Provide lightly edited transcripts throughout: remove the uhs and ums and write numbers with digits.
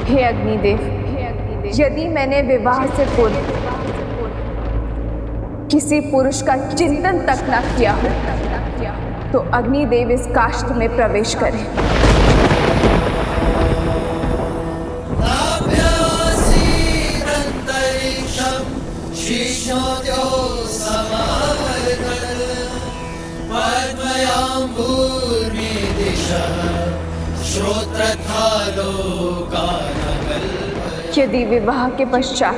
हे अग्निदेव, यदि मैंने विवाह से पूर्व किसी पुरुष का चिंतन तक न किया हो तो अग्निदेव इस काष्ठ में प्रवेश करें। यदि विवाह के पश्चात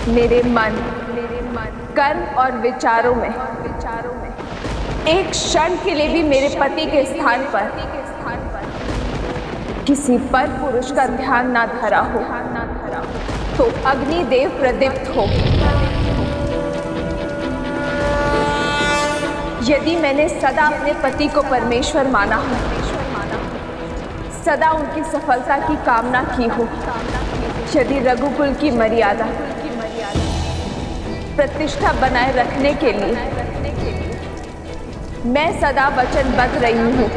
मेरे मन, कर्म और विचारों में एक क्षण के लिए भी मेरे पति के स्थान पर किसी पर पुरुष का ध्यान ना धरा हो तो अग्निदेव प्रदीप्त हो। यदि मैंने सदा अपने पति को परमेश्वर माना हो, सदा उनकी सफलता की कामना की हो, यदि रघुकुल की मर्यादा प्रतिष्ठा बनाए रखने के लिए मैं सदा वचनबद्ध रही हूँ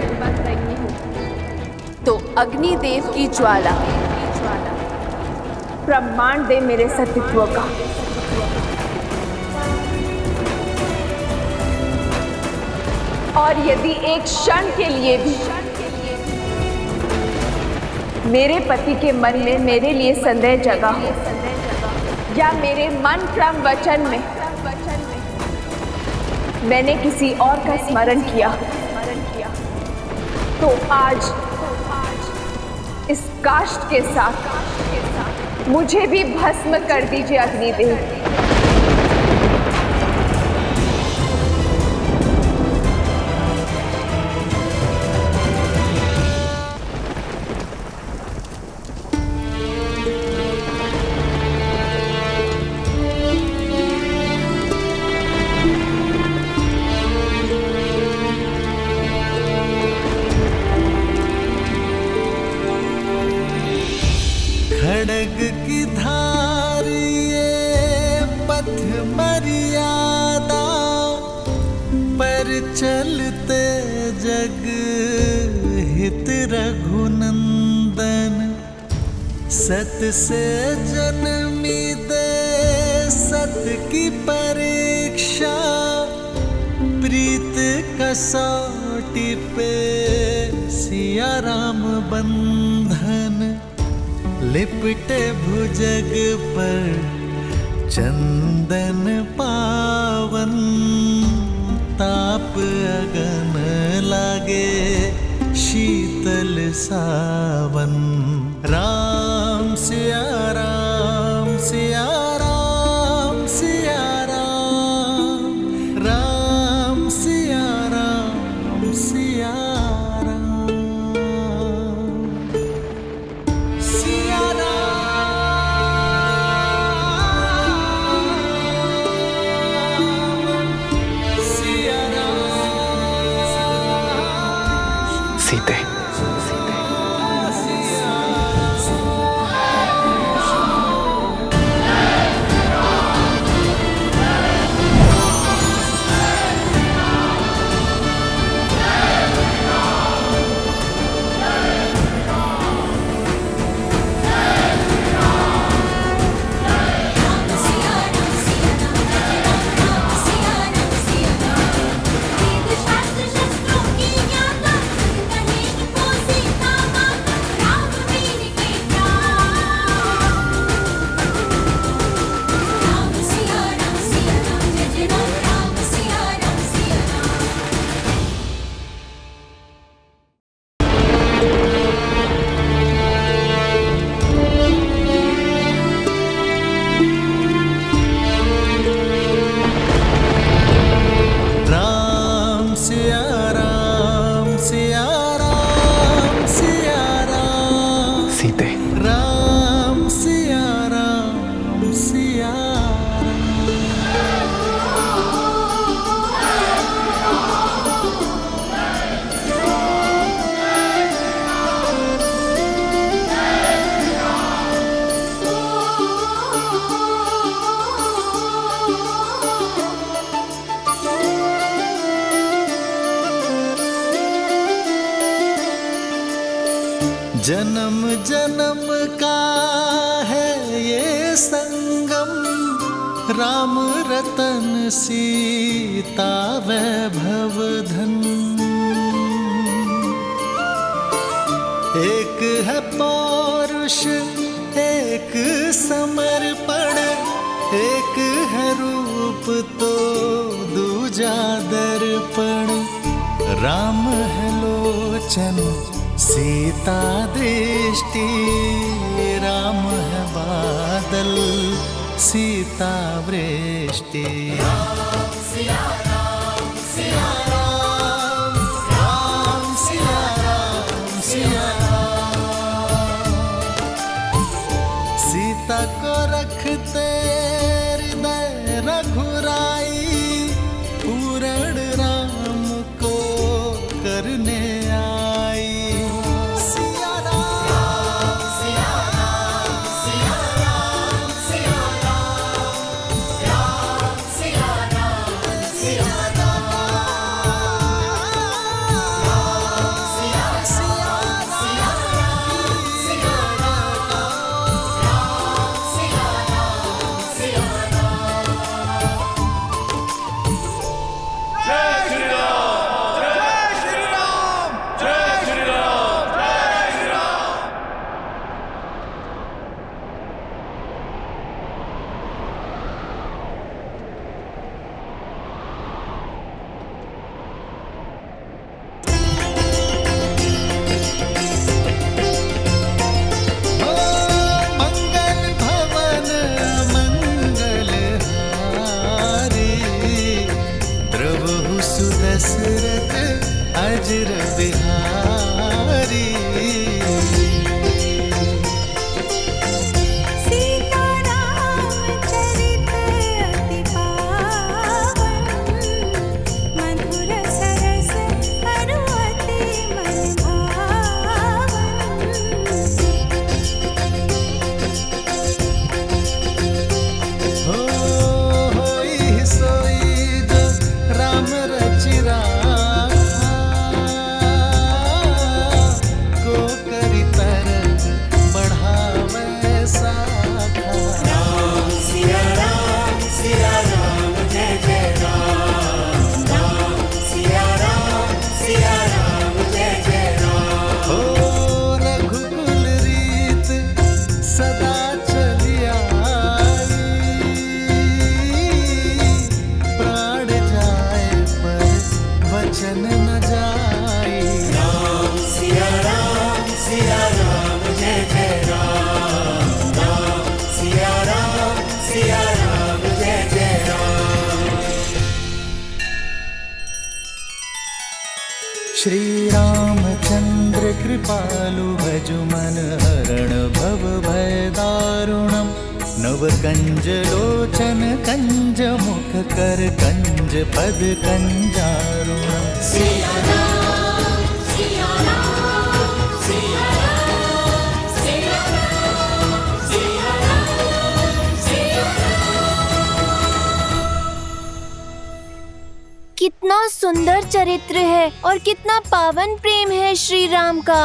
तो अग्निदेव की ज्वाला प्रमाण दे मेरे सतीत्व का। और यदि एक क्षण के लिए भी मेरे पति के मन में मेरे लिए संदेह जगा हो या मेरे मन क्रम वचन में मैंने किसी और का स्मरण किया तो आज इस काष्ठ के साथ मुझे भी भस्म कर दीजिए अग्निदेव। खड़ग की धारिये पथ मर्यादा पर चलते जग हित रघुनंदन। सत से जन्मी दे सत की परीक्षा प्रीत कसौटी पे सिया राम बंधन। लिपटे भुजग पर चंदन पावन ताप अगन लागे शीतल सावन। राम सिया राम सिया राम सिया राम राम सिया राम सिया सीते। जन्म जन्म का है ये संगम, राम रतन सीता वैभव धन। एक है पौरुष एक समर्पण, एक है रूप तो दूजा दर्पण। राम है लोचन सीता दृष्टि, राम है बादल सीता वृष्टि। राम सिया राम सिया राम, राम सिया राम सिया राम। सीता को रखते हृदय रघुराई, पूर्ण राम को करने आई। सिया राम सिया राम सिया राम सिया राम, राम सिया राम सिया राम, राम सिया सिया सिया राम सिया राम, राम सिया राम सिया राम। जय श्री राम, जय श्री राम, जय श्री राम, जय श्री राम। मंगल भवन मंगल हारी, द्रवहु सुदशरथ अजर बिहारी। सीता राम चरित अति पावन, मधुर सरस अरु अति मन भावन। होई सोई जो राम रचिरा, को करी तरज बढ़ावे साखा। राम सिया राम जय जय राम, राम सिया राम जय जय राम। हो रघुकुल रीत सदा चली आई, प्राण जाए पर वचन न जाए। राम सिया राम जय जय राम, राम सिया राम जय जय राम। श्री रामचंद्र कृपालु भजु मन हरण भव भय दारुणम। नव कंज लोचन कंज मुख कर कंज पद कंजारुणम। सिया राम सिया राम सिया राम सिया राम सिया राम सिया राम। कितना सुंदर चरित्र है और कितना पावन प्रेम है श्री राम का।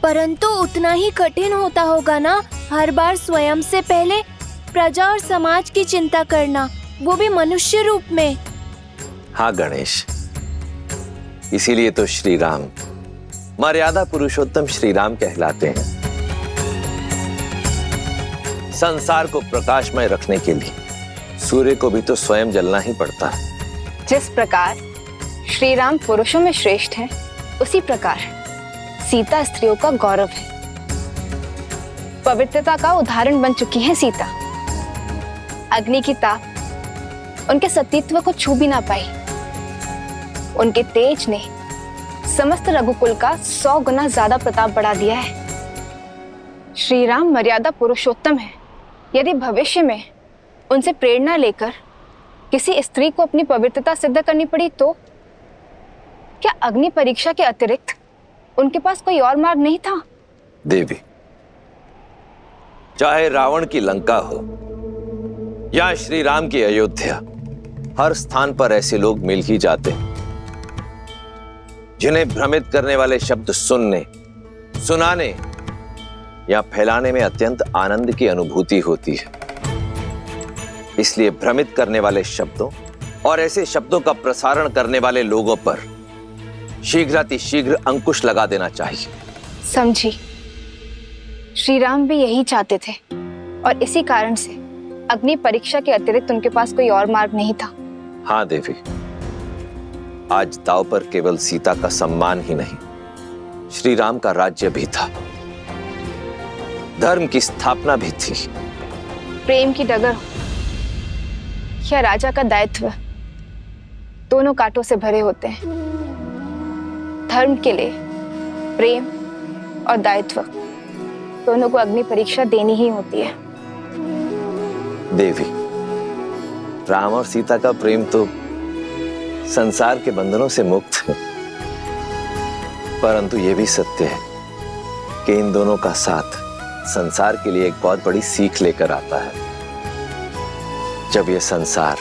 परंतु उतना ही कठिन होता होगा ना हर बार स्वयं से पहले प्रजा और समाज की चिंता करना, वो भी मनुष्य रूप में। हाँ गणेश, इसीलिए तो श्री राम मर्यादा पुरुषोत्तम श्री राम कहलाते हैं। संसार को प्रकाशमय रखने के लिए सूर्य को भी तो स्वयं जलना ही पड़ता है। जिस प्रकार श्री राम पुरुषों में श्रेष्ठ हैं, उसी प्रकार सीता स्त्रियों का गौरव है। पवित्रता का उदाहरण बन चुकी है सीता। अग्नि की ताप उनके सतीत्व को छू भी ना पाई। उनके तेज ने समस्त रघुकुल का 100 गुना ज्यादा प्रताप बढ़ा दिया है। श्री राम मर्यादा पुरुषोत्तम है। यदि भविष्य में उनसे प्रेरणा लेकर किसी स्त्री को अपनी पवित्रता सिद्ध करनी पड़ी तो क्या अग्नि परीक्षा के अतिरिक्त उनके पास कोई और मार्ग नहीं था? देवी, चाहे रावण की लंका हो या श्री राम की अयोध्या, हर स्थान पर ऐसे लोग मिल ही जाते हैं जिन्हें भ्रमित करने वाले शब्द सुनने सुनाने या फैलाने में अत्यंत आनंद की अनुभूति होती है। इसलिए भ्रमित करने वाले शब्दों और ऐसे शब्दों का प्रसारण करने वाले लोगों पर शीघ्रातिशीघ्र अंकुश लगा देना चाहिए। समझी। श्री राम भी यही चाहते थे और इसी कारण से अग्नि परीक्षा के अतिरिक्त उनके पास कोई और मार्ग नहीं था। हाँ देवी, आज दांव पर केवल सीता का सम्मान ही नहीं, श्री राम का राज्य भी था, धर्म की स्थापना भी थी। प्रेम की डगर हो या राजा का दायित्व, दोनों कांटों से भरे होते हैं। धर्म के लिए प्रेम और दायित्व दोनों को अग्नि परीक्षा देनी ही होती है। देवी, राम और सीता का प्रेम तो संसार के बंधनों से मुक्त है, परंतु यह भी सत्य है कि इन दोनों का साथ संसार के लिए एक बहुत बड़ी सीख लेकर आता है। जब यह संसार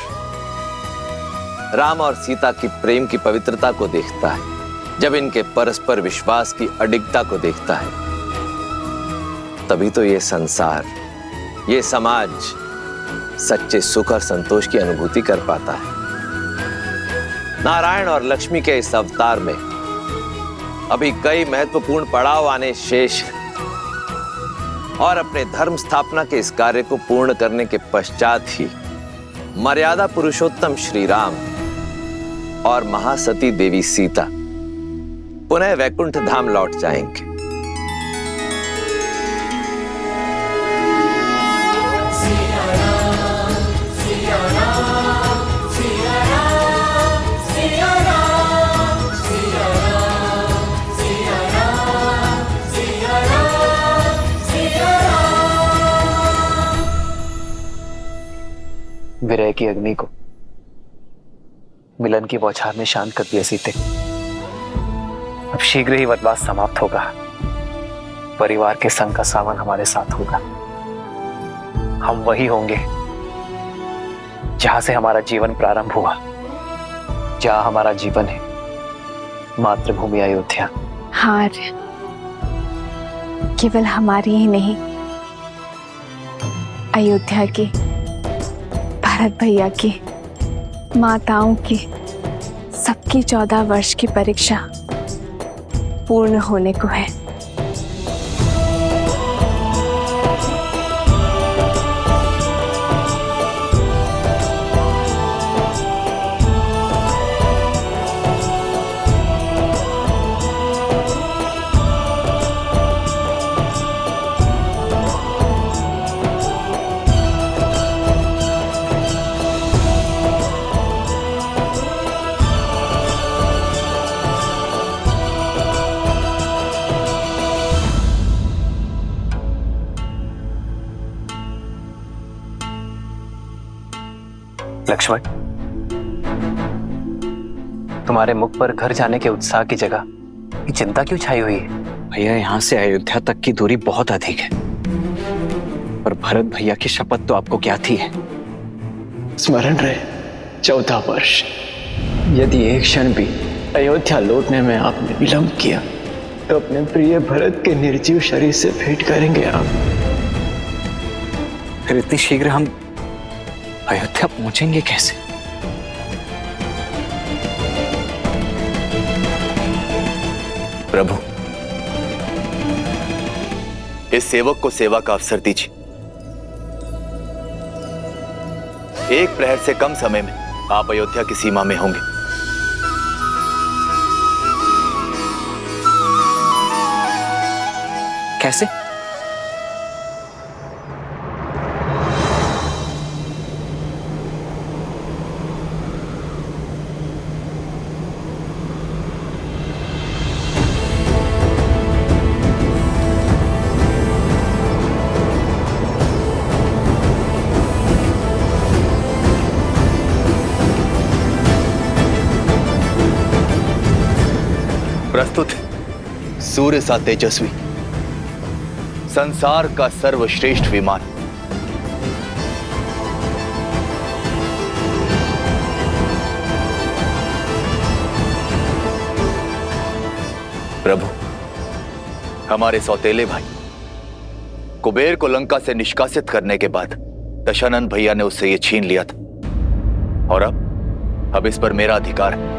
राम और सीता की प्रेम की पवित्रता को देखता है, जब इनके परस्पर विश्वास की अडिगता को देखता है, तभी तो यह संसार, यह समाज सच्चे सुख और संतोष की अनुभूति कर पाता है। नारायण और लक्ष्मी के इस अवतार में अभी कई महत्वपूर्ण पड़ाव आने शेष हैं और अपने धर्म स्थापना के इस कार्य को पूर्ण करने के पश्चात ही मर्यादा पुरुषोत्तम श्री राम और महासती देवी सीता पुनः वैकुंठ धाम लौट जाएंगे। विरह की अग्नि को मिलन की बौछार ने शांत कर दिया सीते। अब शीघ्र ही वनवास समाप्त होगा, परिवार के संग का सावन हमारे साथ होगा। हम वही होंगे जहां से हमारा जीवन प्रारंभ हुआ, जहां हमारा जीवन है मातृभूमि अयोध्या। हाँ, केवल हमारी ही नहीं, अयोध्या की, भरत भैया की, माताओं की, सबकी 14 वर्ष की परीक्षा पूर्ण होने को है। लक्ष्मण, तुम्हारे मुख पर घर जाने के उत्साह की जगह ये चिंता क्यों छाई हुई है? भैया, यहाँ से अयोध्या तक की दूरी बहुत अधिक है, पर भरत भैया की शपथ तो आपको क्या थी है? स्मरण रहे 14 वर्ष। यदि एक क्षण भी अयोध्या लौटने में आपने विलंब किया तो अपने प्रिय भरत के निर्जीव शरीर से भेंट करेंगे आप। फिर इतनी शीघ्र हम अयोध्या पहुंचेंगे कैसे? प्रभु, इस सेवक को सेवा का अवसर दीजिए। एक प्रहर से कम समय में आप अयोध्या की सीमा में होंगे। कैसे? प्रस्तुत सूर्य सा तेजस्वी, संसार का सर्वश्रेष्ठ विमान, प्रभु हमारे सौतेले भाई कुबेर को लंका से निष्कासित करने के बाद दशानन भैया ने उससे ये छीन लिया था, और अब इस पर मेरा अधिकार है।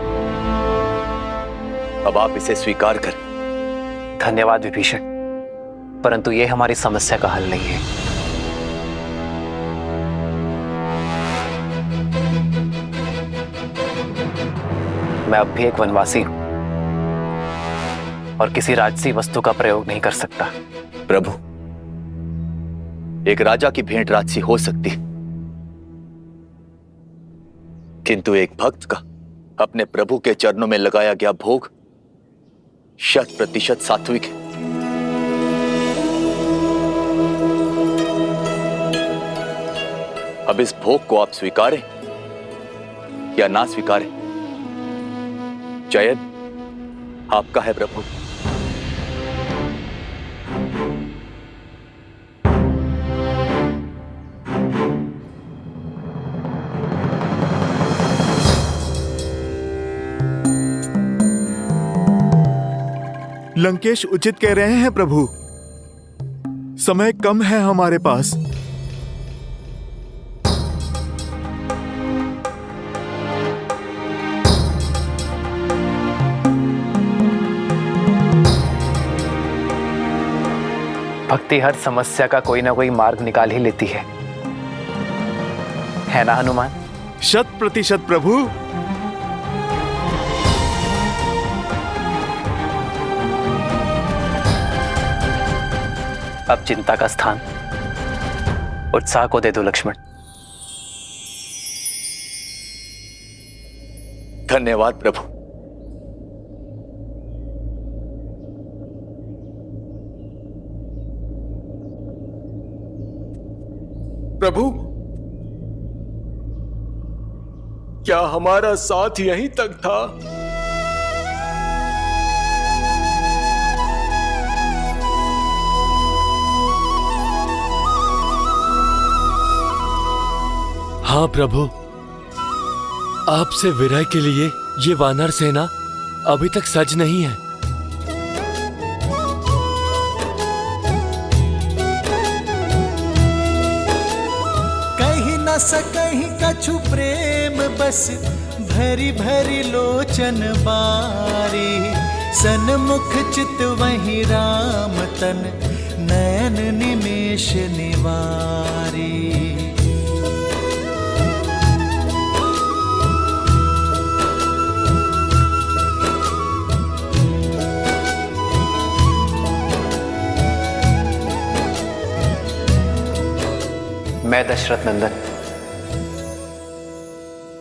अब आप इसे स्वीकार करें। धन्यवाद विभीषण, परंतु ये हमारी समस्या का हल नहीं है। मैं अब भी एक वनवासी हूं और किसी राजसी वस्तु का प्रयोग नहीं कर सकता। प्रभु, एक राजा की भेंट राजसी हो सकती है, किंतु एक भक्त का अपने प्रभु के चरणों में लगाया गया भोग 100% सात्विक है। अब इस भोग को आप स्वीकारें या ना स्वीकारें, चयन आपका है प्रभु। लंकेश उचित कह रहे हैं प्रभु, समय कम है हमारे पास। भक्ति हर समस्या का कोई ना कोई मार्ग निकाल ही लेती है ना हनुमान? 100% प्रभु। अब चिंता का स्थान उत्साह को दे दो लक्ष्मण। धन्यवाद प्रभु। प्रभु, क्या हमारा साथ यहीं तक था? हाँ प्रभु, आपसे विरह के लिए ये वानर सेना अभी तक सज नहीं है। सकहि कछु प्रेम बस भरी भरी लोचन बारी, सन्मुख चित वही राम तन नयन निमेष निवारी। मैं दशरथ नंदन,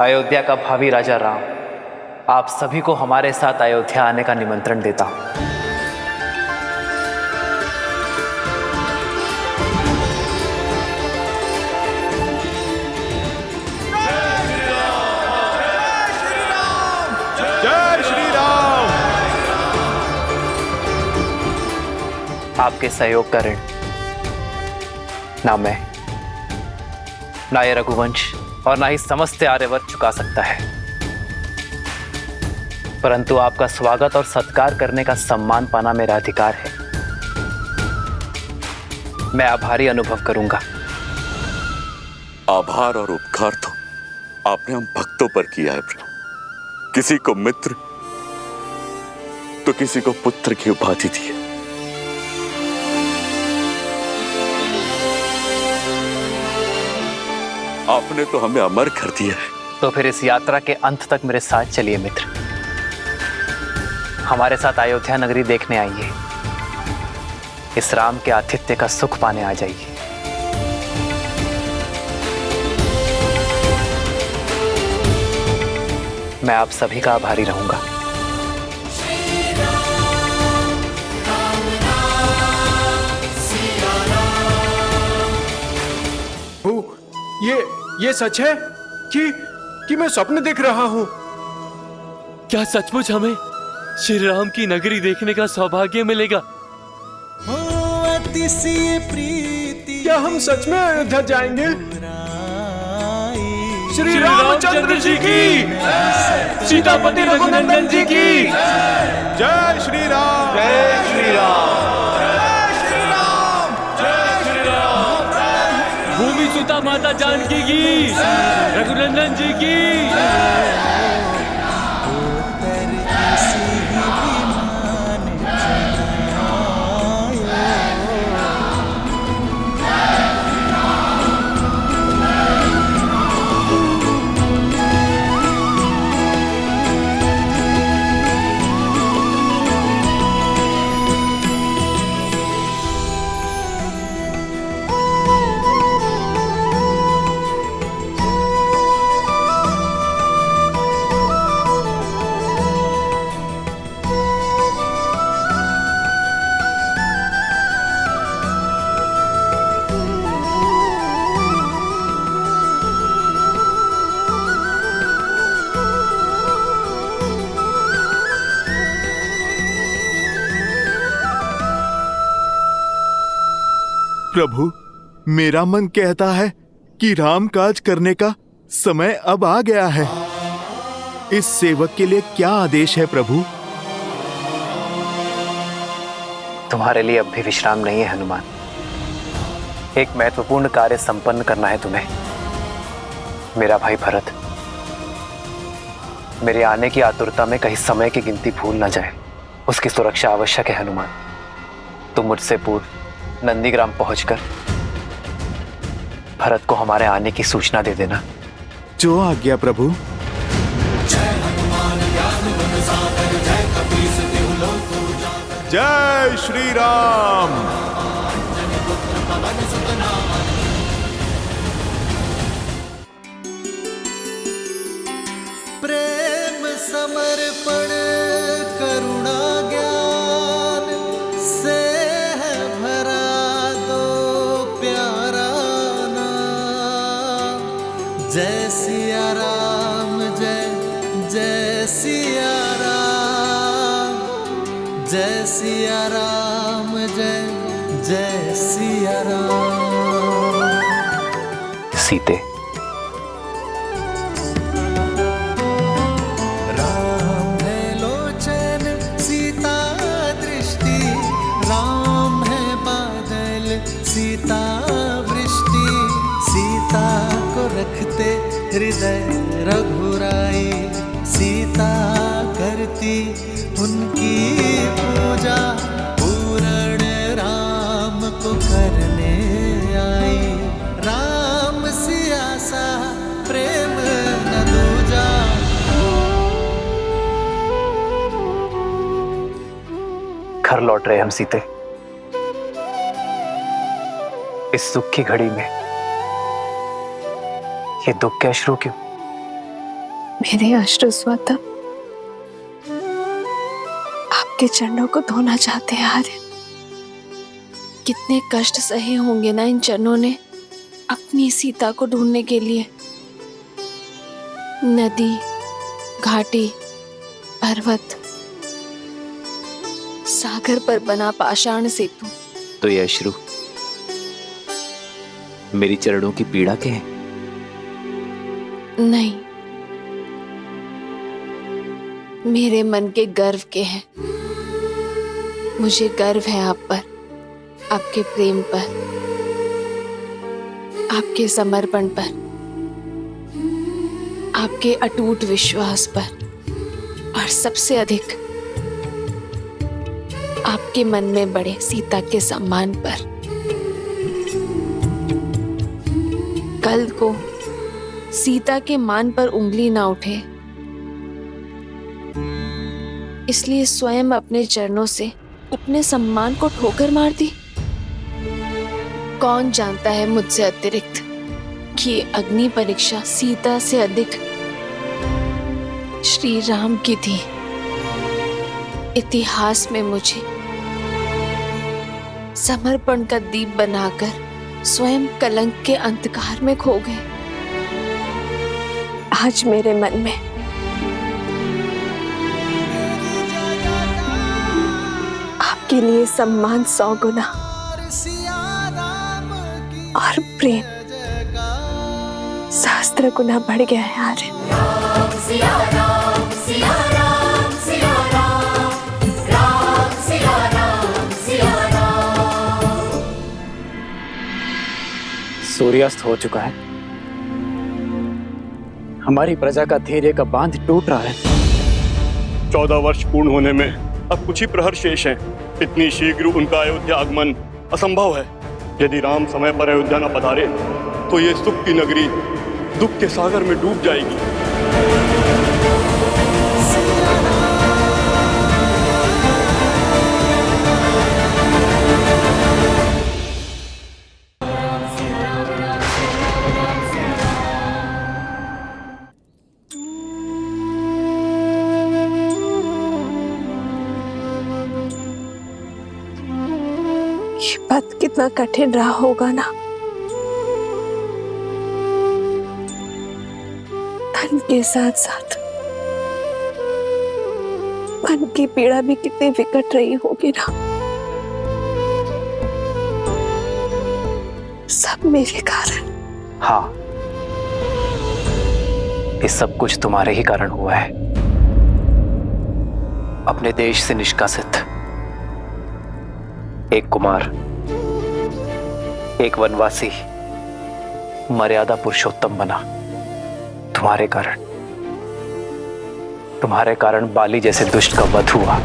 अयोध्या का भावी राजा राम, आप सभी को हमारे साथ अयोध्या आने का निमंत्रण देता हूं। जय श्री राम। आपके सहयोग का ऋण ना मैं, ना ये रघुवंश और ना ही समस्त आर्यवर्त चुका सकता है, परंतु आपका स्वागत और सत्कार करने का सम्मान पाना मेरा अधिकार है। मैं आभारी अनुभव करूंगा। आभार और उपकार तो आपने हम भक्तों पर किया है प्रभु। किसी को मित्र तो किसी को पुत्र की उपाधि दी है। आपने तो हमें अमर कर दिया है। तो फिर इस यात्रा के अंत तक मेरे साथ चलिए मित्र, हमारे साथ अयोध्या नगरी देखने आइए, इस राम के आतिथ्य का सुख पाने आ जाइए। मैं आप सभी का आभारी रहूंगा। ये सच है कि मैं स्वप्न देख रहा हूँ? क्या सचमुच हमें श्री राम की नगरी देखने का सौभाग्य मिलेगा? क्या हम सच में अयोध्या जाएंगे? श्री रामचंद्र जी की, सीतापति रघुनंदन जी की जय श्री राम। जय श्री राम। सीता माता जानकी की, रघुनंदन जी की। प्रभु, मेरा मन कहता है कि राम काज करने का समय अब आ गया है। इस सेवक के लिए क्या आदेश है प्रभु? तुम्हारे लिए अब भी विश्राम नहीं है हनुमान। एक महत्वपूर्ण कार्य संपन्न करना है तुम्हें। मेरा भाई भरत मेरे आने की आतुरता में कहीं समय की गिनती भूल ना जाए, उसकी सुरक्षा आवश्यक है हनुमान। तुम मुझसे पूर्व नंदीग्राम पहुंचकर भरत को हमारे आने की सूचना दे देना। जो आज्ञा प्रभु। जय श्री राम। प्रेम समर्पण करुणा ज्ञान से है भरा दो प्यारा नाम। जय सिया राम, जय जय सिया राम, जय सिया राम, जय जय सिया राम। सीते, राम है लोचन सीता दृष्टि, राम है बादल सीता वृष्टि। सीता को रखते हृदय रघुराई, सीता करती उनकी पूजा। पूर्ण राम को करने आई, राम सिया सा प्रेम न दूजा। घर लौट रहे हम सीते। इस सुख की घड़ी में ये दुख के अश्रु क्यों? मेरे अश्रु स्वतः आपके चरणों को धोना चाहते हैं आर्य। कितने कष्ट सहे होंगे ना इन चरणों ने अपनी सीता को ढूंढने के लिए। नदी, घाटी, पर्वत, सागर पर बना पाषाण सेतु। तो ये अश्रु मेरी चरणों की पीड़ा के हैं? नहीं, मेरे मन के गर्व के हैं। मुझे गर्व है आप पर, आपके प्रेम पर, आपके समर्पण पर, आपके अटूट विश्वास पर, और सबसे अधिक आपके मन में बड़े सीता के सम्मान पर। कल को सीता के मान पर उंगली ना उठे, इसलिए स्वयं अपने चरणों से अपने सम्मान को ठोकर मार दी। कौन जानता है मुझसे अतिरिक्त कि ये अग्नि परीक्षा सीता से अधिक श्री राम की थी। इतिहास में मुझे समर्पण का दीप बनाकर स्वयं कलंक के अंधकार में खो गए। आज मेरे मन में आपके लिए सम्मान 100 गुना और प्रेम सहस्त्र गुना बढ़ गया है आर्य। सूर्यास्त हो चुका है। हमारी प्रजा का धैर्य का बांध टूट रहा है। 14 वर्ष पूर्ण होने में अब कुछ ही प्रहर शेष हैं। इतनी शीघ्र उनका अयोध्या आगमन असंभव है। यदि राम समय पर अयोध्या न पधारे तो ये सुख की नगरी दुख के सागर में डूब जाएगी। ये पथ कितना कठिन रहा होगा ना। धन के साथ साथ मन की पीड़ा भी कितनी विकट रही होगी ना। सब मेरे कारण। हाँ, ये सब कुछ तुम्हारे ही कारण हुआ है। अपने देश से निष्कासित एक कुमार, एक वनवासी मर्यादा पुरुषोत्तम बना तुम्हारे कारण बाली जैसे दुष्ट का वध हुआ।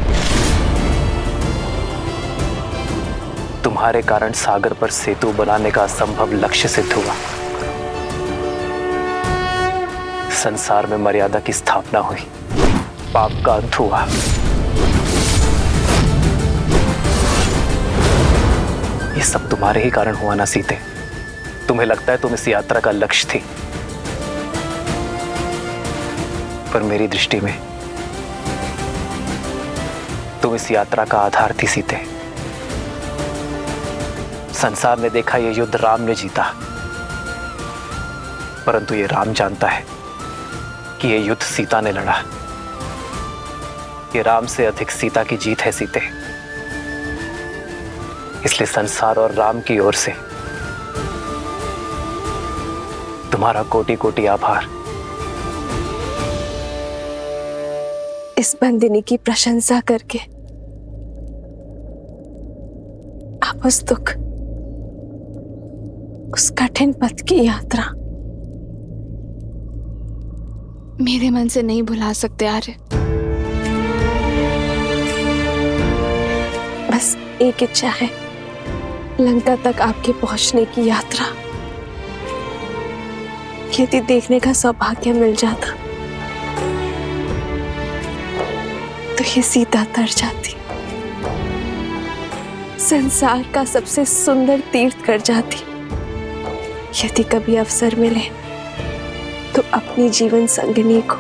तुम्हारे कारण सागर पर सेतु बनाने का असंभव लक्ष्य सिद्ध हुआ। संसार में मर्यादा की स्थापना हुई, पाप का अंत हुआ। ये सब तुम्हारे ही कारण हुआ ना सीते। तुम्हें लगता है तुम इस यात्रा का लक्ष्य थी, पर मेरी दृष्टि में तुम इस यात्रा का आधार थी सीते। संसार ने देखा ये युद्ध राम ने जीता, परंतु ये राम जानता है कि ये युद्ध सीता ने लड़ा। ये राम से अधिक सीता की जीत है सीते। इसलिए संसार और राम की ओर से तुम्हारा कोटि कोटि आभार। इस बंदिनी की प्रशंसा करके आप उस दुख, उस कठिन पथ की यात्रा मेरे मन से नहीं भुला सकते आर्य। बस एक इच्छा है, लंका तक आपके पहुंचने की यात्रा यदि देखने का सौभाग्य मिल जाता तो ये सीता तर जाती, संसार का सबसे सुंदर तीर्थ कर जाती। यदि कभी अवसर मिले तो अपनी जीवन संगिनी को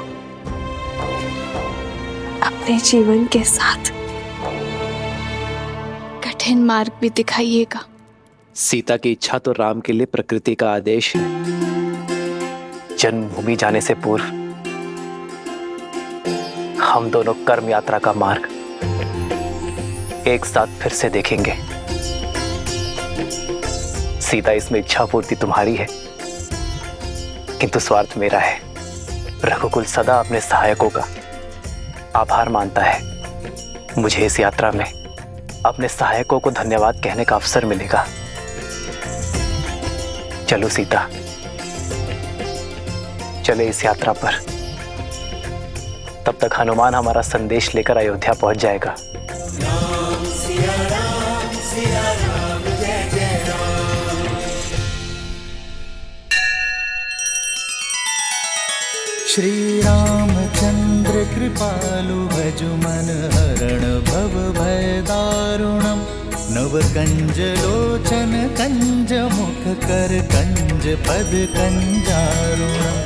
अपने जीवन के साथ कठिन मार्ग भी दिखाइएगा। सीता की इच्छा तो राम के लिए प्रकृति का आदेश है। जन्मभूमि जाने से पूर्व हम दोनों कर्म यात्रा का मार्ग एक साथ फिर से देखेंगे। सीता, इसमें इच्छा पूर्ति तुम्हारी है, किंतु स्वार्थ मेरा है। रघुकुल सदा अपने सहायकों का आभार मानता है। मुझे इस यात्रा में अपने सहायकों को धन्यवाद कहने का अवसर मिलेगा। चलो सीता, चले इस यात्रा पर। तब तक हनुमान हमारा संदेश लेकर अयोध्या पहुंच जाएगा। श्री रामचंद्र कृपालु भजु मन हरण भव भय दारुणम। नव कंज लोचन कंज मुख कर कंज पद कंजारुणम।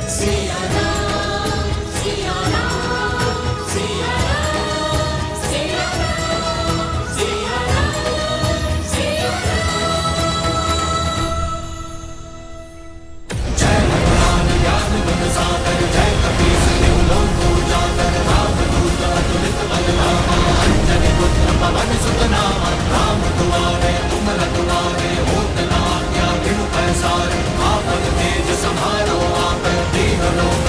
आप तेज संहारो आप दीन लोक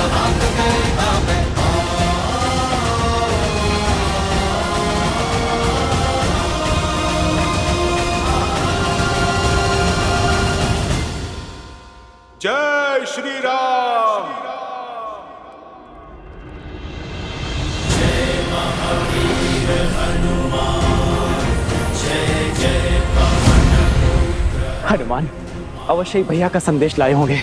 हनुमान अवश्य ही भैया का संदेश लाए होंगे।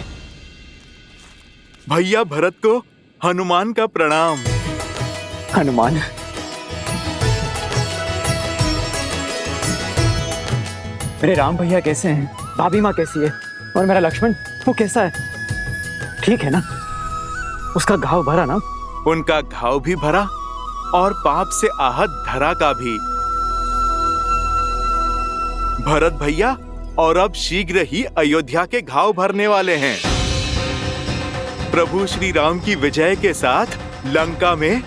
भैया भरत को हनुमान का प्रणाम। हनुमान, मेरे राम भैया कैसे हैं? भाभी माँ कैसी है? और मेरा लक्ष्मण, वो कैसा है? ठीक है ना? उसका घाव भरा ना? उनका घाव भी भरा और पाप से आहत धरा का भी। भरत भैया और अब शीघ्र ही अयोध्या के घाव भरने वाले हैं। प्रभु श्री राम की विजय के साथ लंका में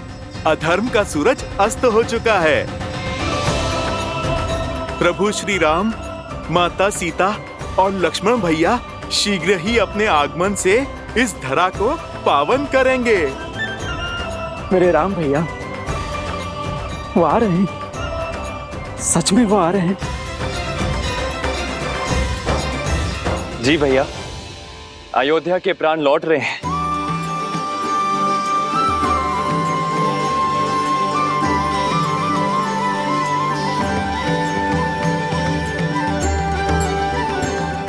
अधर्म का सूरज अस्त हो चुका है। प्रभु श्री राम, माता सीता और लक्ष्मण भैया शीघ्र ही अपने आगमन से इस धरा को पावन करेंगे। मेरे राम भैया वो आ रहे हैं, सच में वो आ रहे हैं। जी भैया, अयोध्या के प्राण लौट रहे हैं।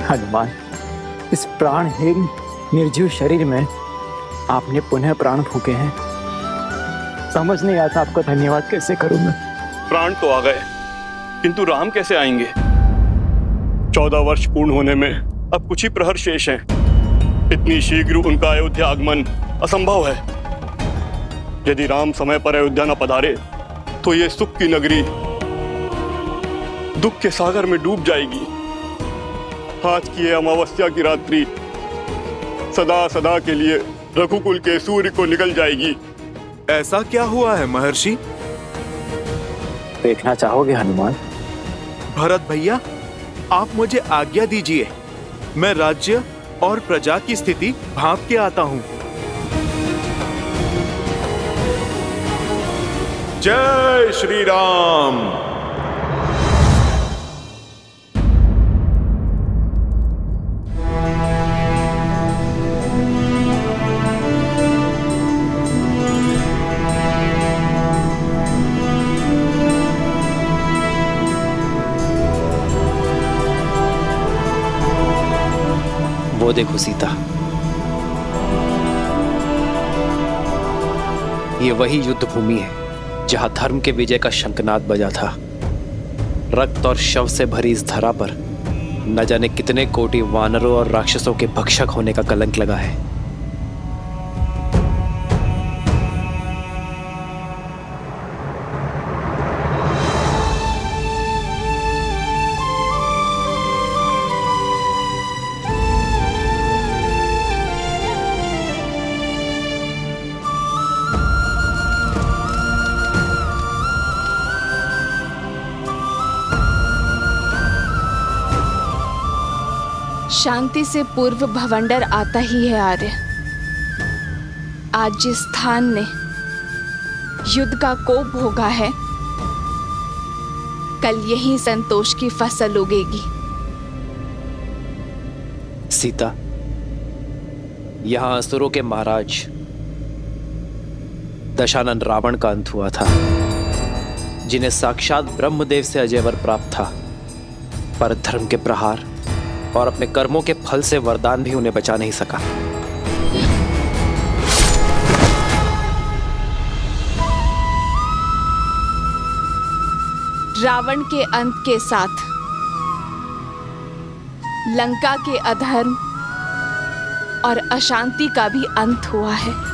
हनुमान, इस प्राणहीन निर्जीव शरीर में आपने पुनः प्राण फूके हैं। समझ नहीं आता आपका धन्यवाद कैसे करूं मैं। प्राण तो आ गए, किंतु राम कैसे आएंगे? 14 वर्ष पूर्ण होने में अब कुछ ही प्रहर शेष हैं। इतनी शीघ्र उनका अयोध्या आगमन असंभव है। यदि राम समय पर अयोध्या न पधारे तो ये सुख की नगरी दुख के सागर में डूब जाएगी। आज की ये अमावस्या की रात्रि सदा सदा के लिए रघुकुल के सूर्य को निकल जाएगी। ऐसा क्या हुआ है महर्षि? देखना चाहोगे हनुमान? भरत भैया, आप मुझे आज्ञा दीजिए, मैं राज्य और प्रजा की स्थिति भांप के आता हूँ। जय श्री राम। वो देखो सीता, ये वही युद्ध भूमि है जहां धर्म के विजय का शंखनाद बजा था। रक्त और शव से भरी इस धरा पर न जाने कितने कोटि वानरों और राक्षसों के भक्षक होने का कलंक लगा है। शांति से पूर्व भवंडर आता ही है आर्य। आज जिस स्थान ने युद्ध का कोप भोगा है, कल यही संतोष की फसल उगेगी। सीता, यहां असुरों के महाराज दशानन रावण का अंत हुआ था, जिन्हें साक्षात ब्रह्मदेव से अजय वर प्राप्त था, पर धर्म के प्रहार और अपने कर्मों के फल से वरदान भी उन्हें बचा नहीं सका। रावण के अंत के साथ लंका के अधर्म और अशांति का भी अंत हुआ है।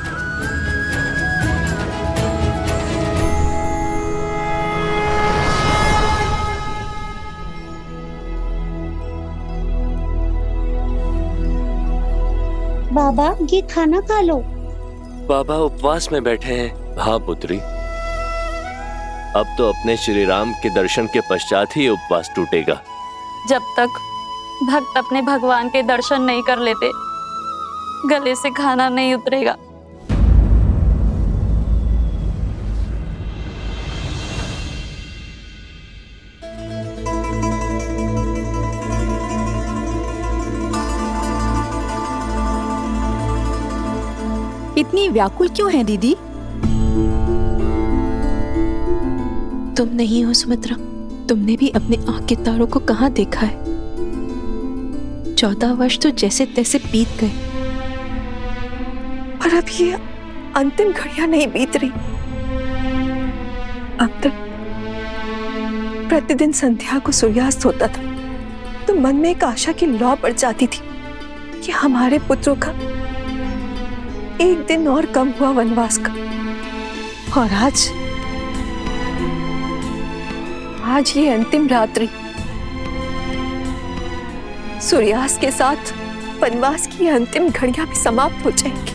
बाबा, ये खाना खा लो। बाबा उपवास में बैठे हैं। हाँ पुत्री, अब तो अपने श्री राम के दर्शन के पश्चात ही उपवास टूटेगा। जब तक भक्त अपने भगवान के दर्शन नहीं कर लेते, गले से खाना नहीं उतरेगा। इतनी व्याकुल क्यों है दीदी? तुम नहीं हो सुमित्रा, तुमने भी अपने आंख के तारों को कहाँ देखा है? 14 वर्ष तो जैसे तैसे बीत गए, पर अब ये अंतिम घड़ियां नहीं बीत रही। अब तक प्रतिदिन संध्या को सूर्यास्त होता था तो मन में एक आशा की लौ पड़ जाती थी कि हमारे पुत्रों का एक दिन और कम हुआ वनवास का। और आज ये अंतिम रात्रि, सूर्यास्त के साथ वनवास की अंतिम घड़ियां भी समाप्त हो जाएंगी,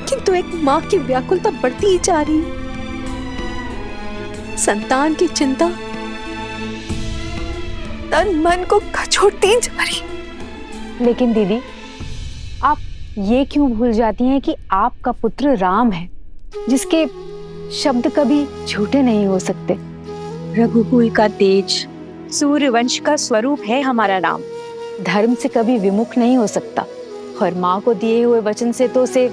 किंतु एक मां की व्याकुलता बढ़ती ही जा रही है। संतान की चिंता तन मन को कचोटती जा रही। लेकिन दीदी, आप ये क्यों भूल जाती हैं कि आपका पुत्र राम है, जिसके शब्द कभी झूठे नहीं हो सकते। रघुकुल का तेज, सूर्यवंश का स्वरूप है हमारा राम। धर्म से कभी विमुख नहीं हो सकता, और माँ को दिए हुए वचन से तो उसे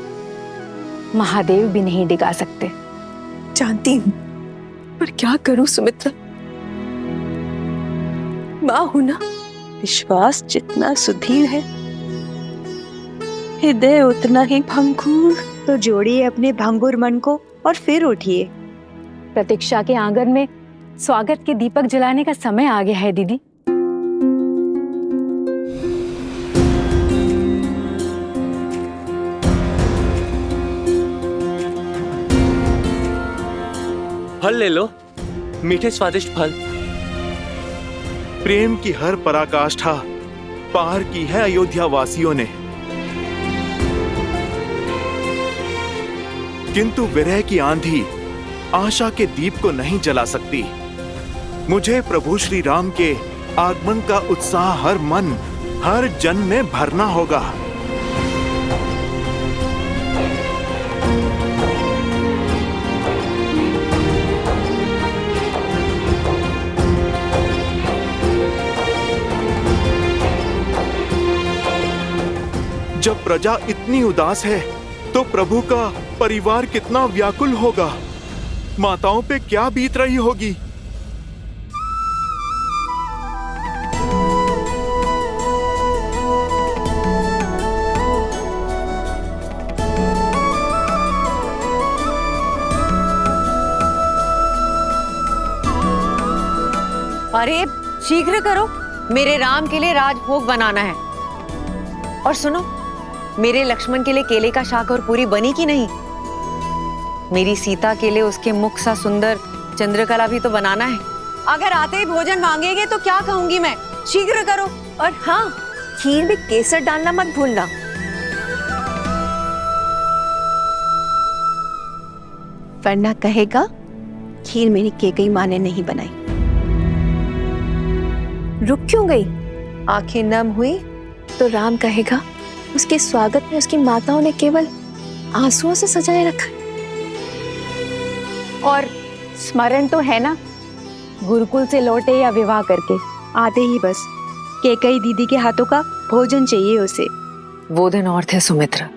महादेव भी नहीं डिगा सकते। जानती हूँ, पर क्या करूं सुमित्रा, माँ हूं ना। विश्वास जितना सुधीर है, हृदय उतना ही भंगुर। तो जोड़िए अपने भंगुर मन को और फिर उठिए। प्रतीक्षा के आंगन में स्वागत के दीपक जलाने का समय आ गया है दीदी। फल ले लो, मीठे स्वादिष्ट फल। प्रेम की हर पराकाष्ठा पार की है अयोध्या वासियों ने, किंतु विरह की आंधी आशा के दीप को नहीं जला सकती। मुझे प्रभु श्री राम के आगमन का उत्साह हर मन, हर जन में भरना होगा। जब प्रजा इतनी उदास है तो प्रभु का परिवार कितना व्याकुल होगा। माताओं पे क्या बीत रही होगी। अरे शीघ्र करो, मेरे राम के लिए राजभोग बनाना है। और सुनो, मेरे लक्ष्मण के लिए केले का शाक और पूरी बनी कि नहीं? मेरी सीता के लिए उसके मुख सा सुंदर चंद्रकला भी तो बनाना है। अगर आते ही भोजन मांगेंगे तो क्या कहूंगी मैं? शीघ्र करो। और हाँ, खीर में केसर डालना मत भूलना। वरना कहेगा खीर मेरी केकई माँ ने नहीं बनाई। रुक क्यों गई? आंखें नम हुई तो राम कहेगा उसके स्वागत में उसकी माताओं ने केवल आंसुओं से सजाए रखा। और स्मरण तो है ना, गुरुकुल से लौटे या विवाह करके आते ही बस केकई दीदी के हाथों का भोजन चाहिए उसे। वो दिन और थे सुमित्रा,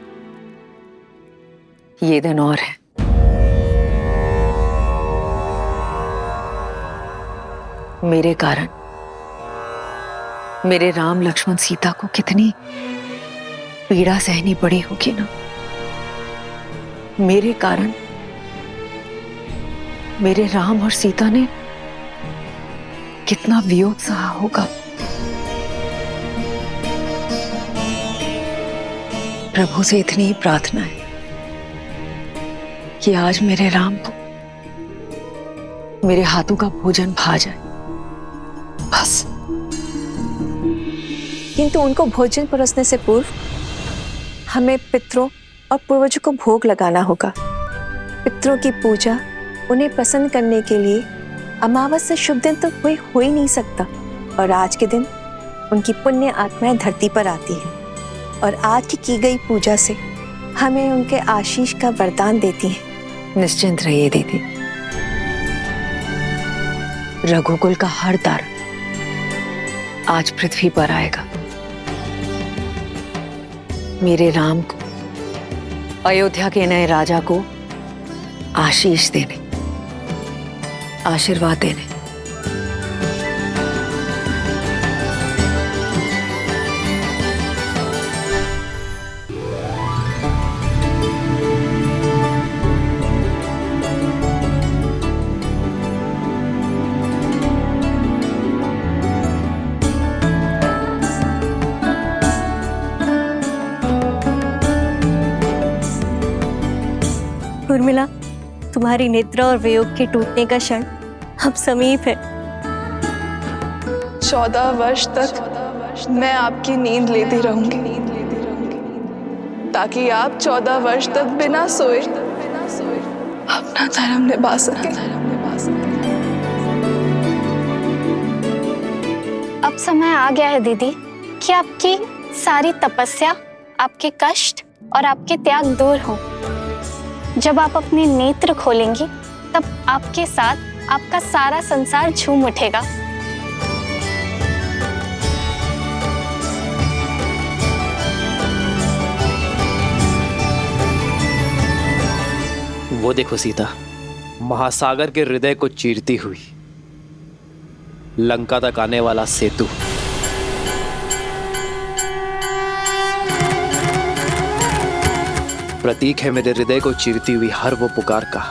ये दिन और है। मेरे कारण मेरे राम लक्ष्मण सीता को कितनी पीड़ा सहनी पड़ी होगी ना। मेरे कारण मेरे राम और सीता ने कितना वियोग सहा होगा। प्रभु से इतनी ही प्रार्थना है कि आज मेरे राम को मेरे हाथों का भोजन भा जाए, बस। किंतु उनको भोजन परोसने से पूर्व हमें पितरों और पूर्वजों को भोग लगाना होगा। पितरों की पूजा उन्हें प्रसन्न करने के लिए अमावस्या शुभ दिन तो कोई हो ही नहीं सकता, और आज के दिन उनकी पुण्य आत्माएं धरती पर आती हैं और आज की गई पूजा से हमें उनके आशीष का वरदान देती हैं। निश्चिंत रहिए दीदी, रघुकुल का हर तारा आज पृथ्वी पर आएगा मेरे राम को, अयोध्या के नए राजा को आशीष देने, आशीर्वाद देने। उर्मिला, तुम्हारी निद्रा और वियोग के टूटने का क्षण अब समीप है। 14 वर्ष तक मैं आपकी नींद लेती रहूंगी, ताकि आप 14 वर्ष तक बिना सोए अपना धर्म निभा सके। अब समय आ गया है दीदी कि आपकी सारी तपस्या, आपके कष्ट और आपके त्याग दूर हो। जब आप अपने नेत्र खोलेंगी तब आपके साथ आपका सारा संसार झूम उठेगा। वो देखो सीता, महासागर के हृदय को चीरती हुई लंका तक आने वाला सेतु। प्रतीक है मेरे हृदय को चीरती हुई हर वो पुकार का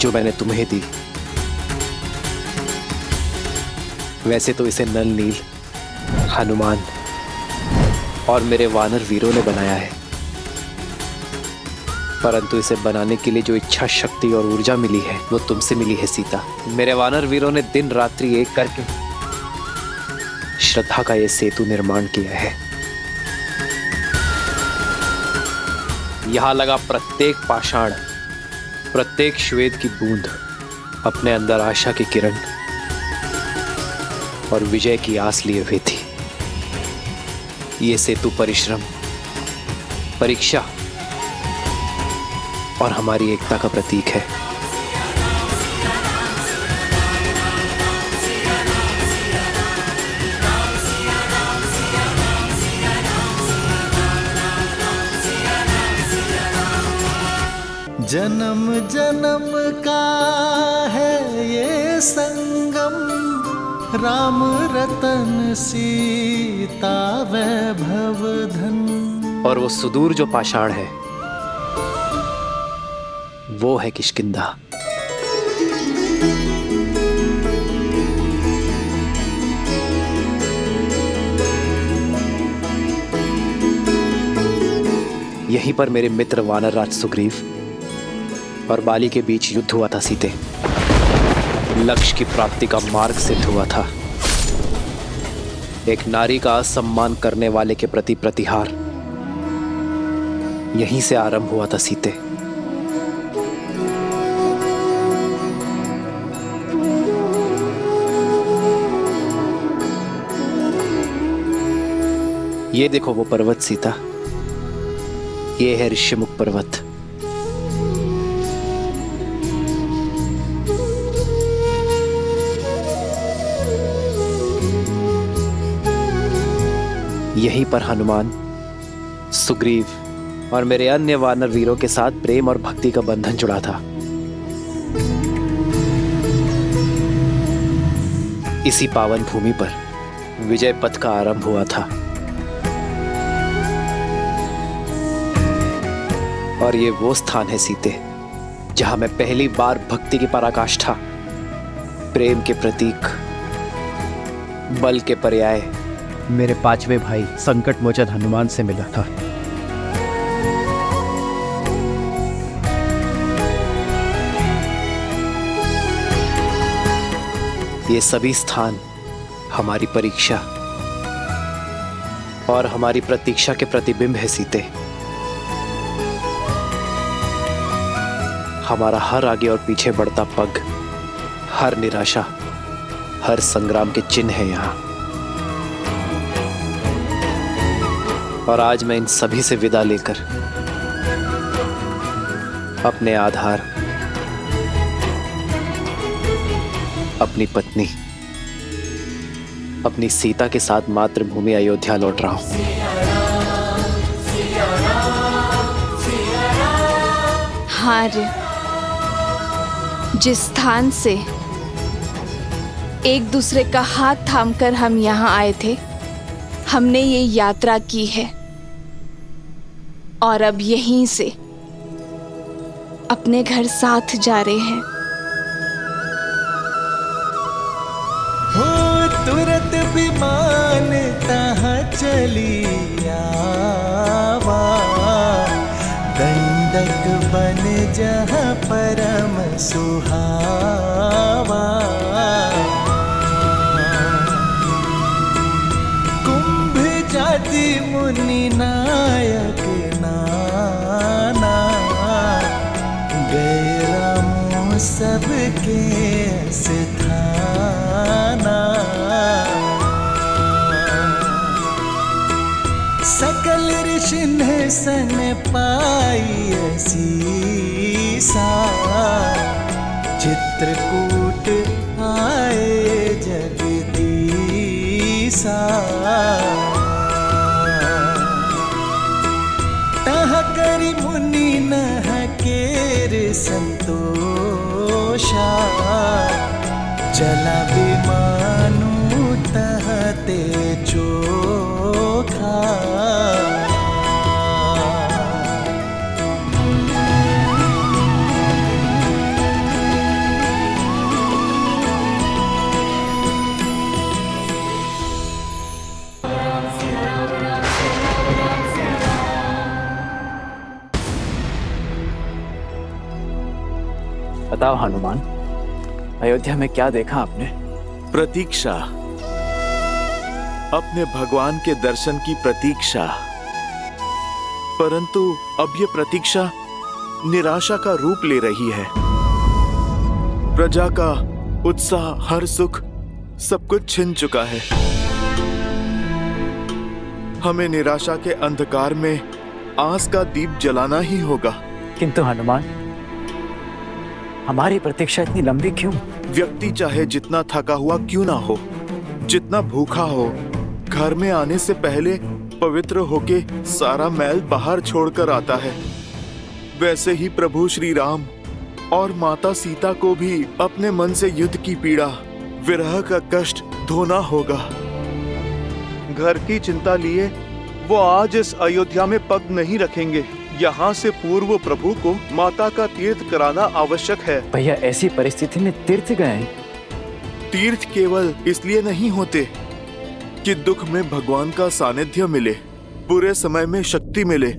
जो मैंने तुम्हें दी। वैसे तो इसे नल नील, हनुमान और मेरे वानर वीरों ने बनाया है, परंतु इसे बनाने के लिए जो इच्छा शक्ति और ऊर्जा मिली है वो तुमसे मिली है सीता। मेरे वानर वीरों ने दिन रात्रि एक करके श्रद्धा का ये सेतु निर्माण किया है। यहां लगा प्रत्येक पाषाण, प्रत्येक श्वेत की बूंद अपने अंदर आशा की किरण और विजय की आस लिए हुई थी। ये सेतु परिश्रम, परीक्षा और हमारी एकता का प्रतीक है। जन्म जन्म का है ये संगम, राम रतन सीता वैभव धन। और वो सुदूर जो पाषाण है वो है किष्किंधा। यहीं पर मेरे मित्र वानरराज सुग्रीव और बाली के बीच युद्ध हुआ था सीते। लक्ष्य की प्राप्ति का मार्ग सिद्ध हुआ था। एक नारी का सम्मान करने वाले के प्रति प्रतिहार यहीं से आरंभ हुआ था सीते। ये देखो वो पर्वत सीता, ये है ऋष्यमुख पर्वत। यहीं पर हनुमान, सुग्रीव और मेरे अन्य वानर वीरों के साथ प्रेम और भक्ति का बंधन जुड़ा था। इसी पावन भूमि पर विजय पथ का आरंभ हुआ था। और ये वो स्थान है सीते जहां मैं पहली बार भक्ति की पराकाष्ठा, प्रेम के प्रतीक, बल के पर्याय मेरे पांचवे भाई संकट मोचन हनुमान से मिला था। ये सभी स्थान हमारी परीक्षा और हमारी प्रतीक्षा के प्रतिबिंब है सीते। हमारा हर आगे और पीछे बढ़ता पग, हर निराशा, हर संग्राम के चिन्ह है यहाँ। और आज मैं इन सभी से विदा लेकर अपने आधार, अपनी पत्नी, अपनी सीता के साथ मातृभूमि अयोध्या लौट रहा हूं। आर्य, जिस स्थान से एक दूसरे का हाथ थामकर हम यहाँ आए थे, हमने ये यात्रा की है और अब यहीं से अपने घर साथ जा रहे हैं। हो तुरंत विमान तहाँ चली आवा, दंडक बन जहाँ परम सुहावा। कुंभ जाति मुनि नायक नाना, गए रामों सबके स्थाना। सकल ऋषि ने सन पाई असीसा, चित्रकूट आए जगदीसा। तह करि मुनि नह केर संतोषा, जला विमानु तहते चोखा। बताओ हनुमान, अयोध्या में क्या देखा आपने? प्रतीक्षा, अपने भगवान के दर्शन की प्रतीक्षा। परंतु अब ये प्रतीक्षा निराशा का रूप ले रही है। प्रजा का उत्साह, हर सुख, सब कुछ छिन चुका है। हमें निराशा के अंधकार में आस का दीप जलाना ही होगा। किंतु हनुमान, हमारी प्रतीक्षा इतनी लंबी क्यों? व्यक्ति चाहे जितना थका हुआ क्यों ना हो, जितना भूखा हो, घर में आने से पहले पवित्र होके सारा मैल बाहर छोड़कर आता है। वैसे ही प्रभु श्री राम और माता सीता को भी अपने मन से युद्ध की पीड़ा, विरह का कष्ट धोना होगा। घर की चिंता लिए वो आज इस अयोध्या में पग नहीं रखेंगे। यहाँ से पूर्व प्रभु को माता का तीर्थ कराना आवश्यक है। भैया, ऐसी परिस्थिति में तीर्थ गए? तीर्थ केवल इसलिए नहीं होते कि दुख में भगवान का सानिध्य मिले, बुरे समय में शक्ति मिले,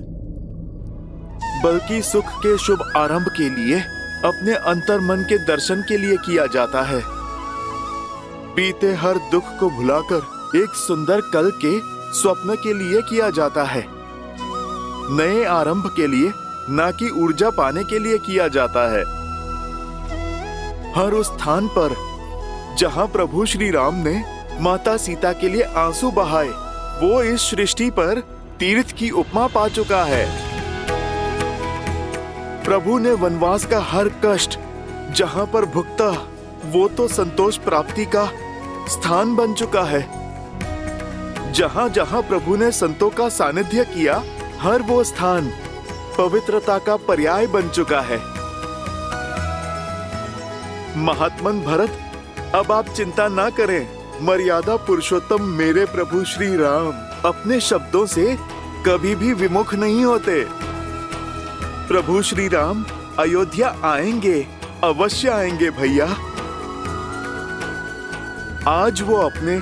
बल्कि सुख के शुभ आरंभ के लिए, अपने अंतर मन के दर्शन के लिए किया जाता है। बीते हर दुख को भुलाकर एक सुंदर कल के स्वप्न के लिए किया जाता है। नए आरंभ के लिए, ना कि ऊर्जा पाने के लिए किया जाता है। हर उस स्थान पर जहां प्रभु श्री राम ने माता सीता के लिए आंसू बहाए, वो इस सृष्टि पर तीर्थ की उपमा पा चुका है। प्रभु ने वनवास का हर कष्ट जहां पर भुगता, वो तो संतोष प्राप्ति का स्थान बन चुका है। जहां जहां प्रभु ने संतों का सानिध्य किया, हर वो स्थान पवित्रता का पर्याय बन चुका है। महात्मन भरत, अब आप चिंता ना करें। मर्यादा पुरुषोत्तम मेरे प्रभु श्री राम अपने शब्दों से कभी भी विमुख नहीं होते। प्रभु श्री राम अयोध्या आएंगे, अवश्य आएंगे भैया। आज वो अपने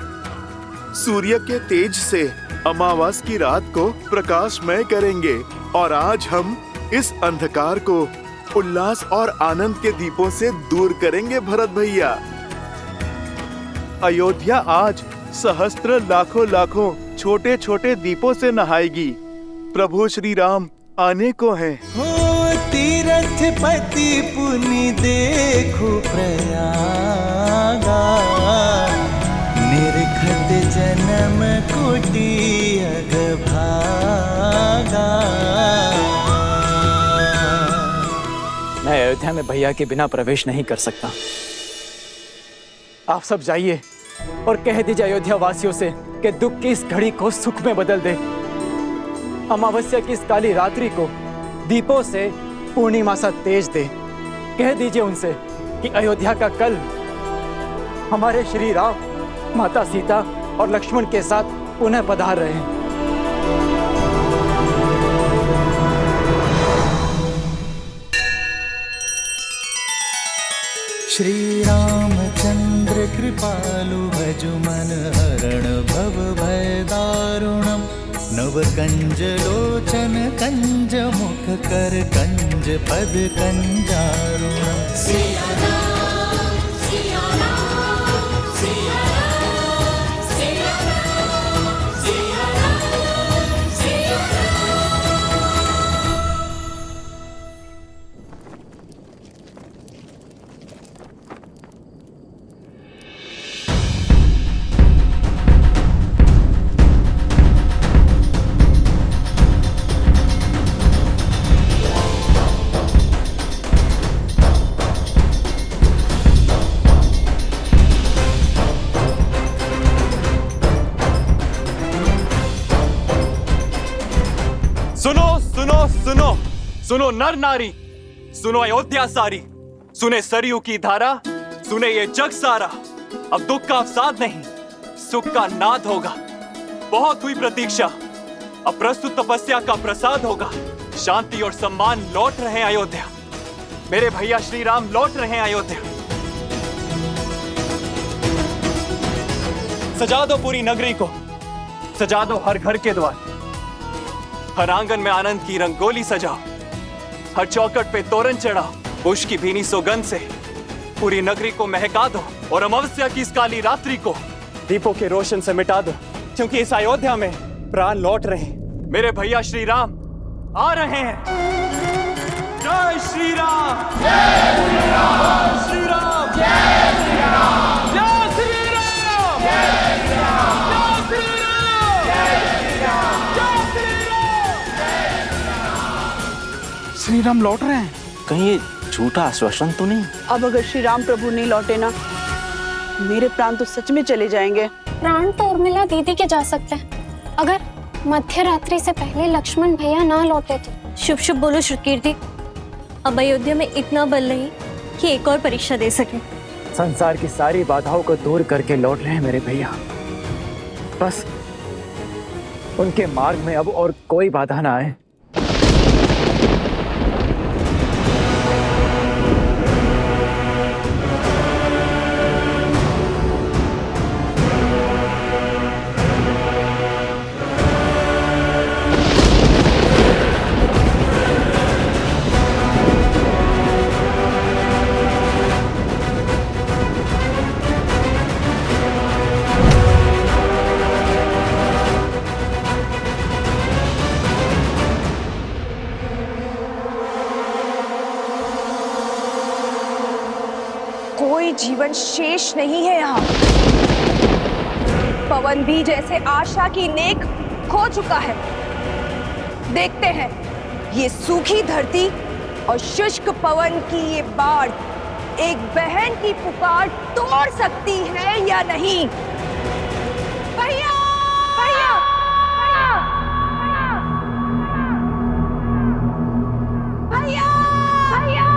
सूर्य के तेज से अमावस की रात को प्रकाशमय करेंगे, और आज हम इस अंधकार को उल्लास और आनंद के दीपों से दूर करेंगे भरत भैया। अयोध्या आज सहस्त्र लाखों लाखों छोटे छोटे दीपों से नहाएगी। प्रभु श्री राम आने को हैं। हो तीरथ पति पुनि देखो प्रयागा, निर्घट जन्म कोटि अगभागा। मैं अयोध्या में भैया के बिना प्रवेश नहीं कर सकता। आप सब जाइए और कह दीजिए अयोध्या वासियों से कि दुख की इस घड़ी को सुख में बदल दे। अमावस्या की इस काली रात्रि को दीपों से पूर्णिमा सा तेज दे। कह दीजिए उनसे कि अयोध्या का कल हमारे श्री राम, माता सीता और लक्ष्मण के साथ पुनः पधार रहे हैं। श्री रामचंद्र कृपालु भजु मन हरण भव भय दारुणम, नव कंज लोचन कंज मुख कर कंज पद कंजारुणम। सिया राम, सिया राम, सिया राम, सिया राम, सिया राम, सिया सुनो सुनो सुनो सुनो नर नारी, सुनो अयोध्या सारी, सुने सरयू की धारा, सुने ये जग सारा। अब दुख का अवसाद नहीं, सुख का नाद होगा। बहुत हुई प्रतीक्षा, अब प्रस्तुत तपस्या का प्रसाद होगा। शांति और सम्मान लौट रहे हैं अयोध्या, मेरे भैया श्री राम लौट रहे हैं अयोध्या। सजा दो पूरी नगरी को, सजा दो हर घर के द्वार, हर आंगन में आनंद की रंगोली सजाओ, हर चौखट पे तोरण चढ़ाओ। पुष्प की भीनी सुगंध से पूरी नगरी को महका दो और अमावस्या की इस काली रात्रि को दीपों के रोशन से मिटा दो, क्योंकि इस अयोध्या में प्राण लौट रहे हैं। मेरे भैया श्री राम आ रहे हैं। जय श्री राम, जय श्री राम, श्री राम, जय श्री राम, जय श्री राम, जय श्री राम, जय श्री राम, जय श्री राम, जय श्री श्री राम लौट रहे हैं। कहीं ये झूठा आश्वासन तो नहीं? अब अगर श्री राम प्रभु नहीं लौटे ना, मेरे प्राण तो सच में चले जाएंगे। प्राण तो उर्मिला दीदी के जा सकते हैं, अगर मध्य रात्रि से पहले लक्ष्मण भैया ना लौटे तो। शुभ शुभ बोलो श्रुतकीर्ति, अब अयोध्या में इतना बल नहीं कि एक और परीक्षा दे सके। संसार की सारी बाधाओं को दूर करके लौट रहे हैं मेरे भैया। बस उनके मार्ग में अब और कोई बाधा ना आए। कोई जीवन शेष नहीं है यहाँ। पवन भी जैसे आशा की नेक खो चुका है। देखते हैं ये सूखी धरती और शुष्क पवन की ये बाढ़ एक बहन की पुकार तोड़ सकती है या नहीं। भैया, भैया, भैया, भैया,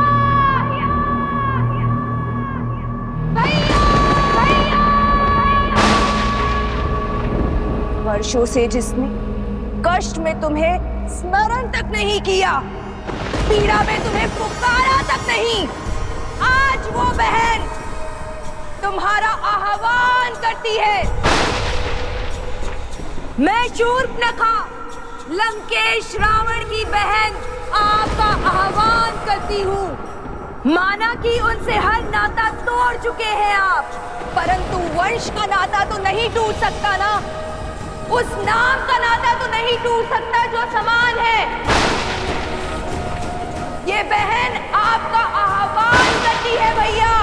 वर्षों से जिसने कष्ट में तुम्हें स्मरण तक नहीं किया, पीड़ा में तुम्हें पुकारा तक नहीं, आज वो बहन तुम्हारा आह्वान करती है। मैं शूर्पणखा, लंकेश रावण की बहन, आपका आह्वान करती हूँ। माना कि उनसे हर नाता तोड़ चुके हैं आप, परंतु वंश का नाता तो नहीं टूट सकता ना। उस नाम का नाता तो नहीं टूट सकता जो समान है। ये बहन आपका आह्वान करती है भैया।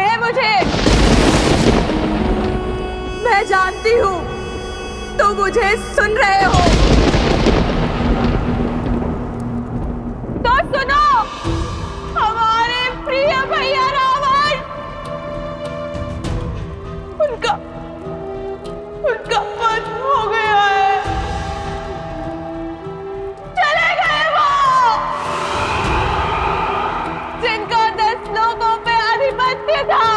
है मुझे। मैं जानती हूँ तो मुझे सुन रहे हो, तो सुनो। हमारे प्रिय भैया रावण, उनका वध हो गया है। चले गए वो जिनका 10 लोगों पे आधिपत्य था,